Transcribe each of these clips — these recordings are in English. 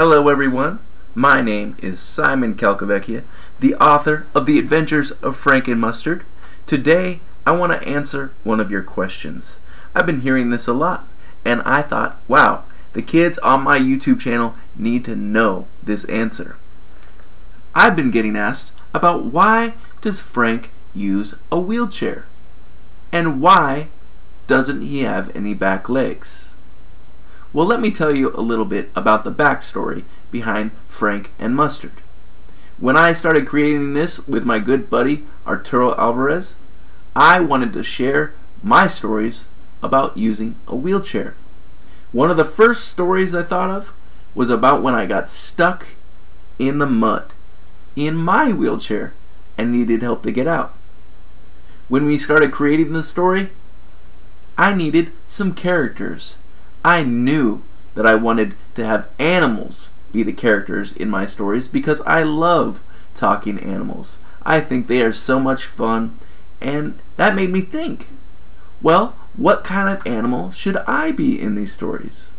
Hello everyone, my name is Simon Calcavecchia, the author of The Adventures of Frank and Mustard. Today I want to answer one of your questions. I've been hearing this a lot, and I thought, wow, the kids on my YouTube channel need to know this answer. I've been getting asked about why does Frank use a wheelchair? And why doesn't he have any back legs? Well, let me tell you a little bit about the backstory behind Frank and Mustard. When I started creating this with my good buddy Arturo Alvarez, I wanted to share my stories about using a wheelchair. One of the first stories I thought of was about when I got stuck in the mud in my wheelchair and needed help to get out. When we started creating this story, I needed some characters. I knew that I wanted to have animals be the characters in my stories because I love talking animals. I think they are so much fun, and that made me think, well, what kind of animal should I be in these stories?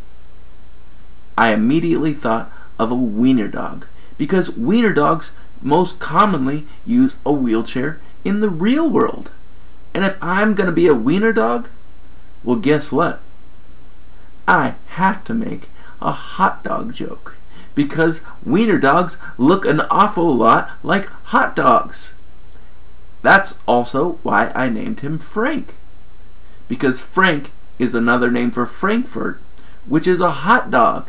I immediately thought of a wiener dog because wiener dogs most commonly use a wheelchair in the real world. And if I'm going to be a wiener dog, well, guess what? I have to make a hot dog joke because wiener dogs look an awful lot like hot dogs. That's also why I named him Frank, because Frank is another name for Frankfurt, which is a hot dog.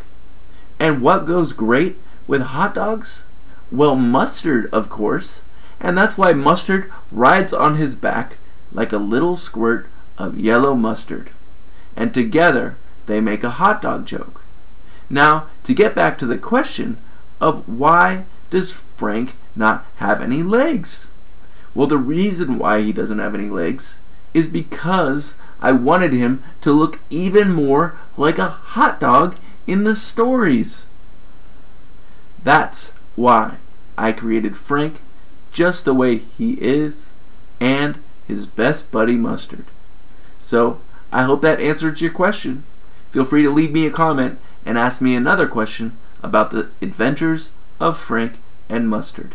And what goes great with hot dogs? Well, mustard, of course, and that's why Mustard rides on his back like a little squirt of yellow mustard, and together they make a hot dog joke. Now, to get back to the question of why does Frank not have any legs? Well, the reason why he doesn't have any legs is because I wanted him to look even more like a hot dog in the stories. That's why I created Frank just the way he is and his best buddy Mustard. So, I hope that answered your question. Feel free to leave me a comment and ask me another question about the adventures of Frank and Mustard.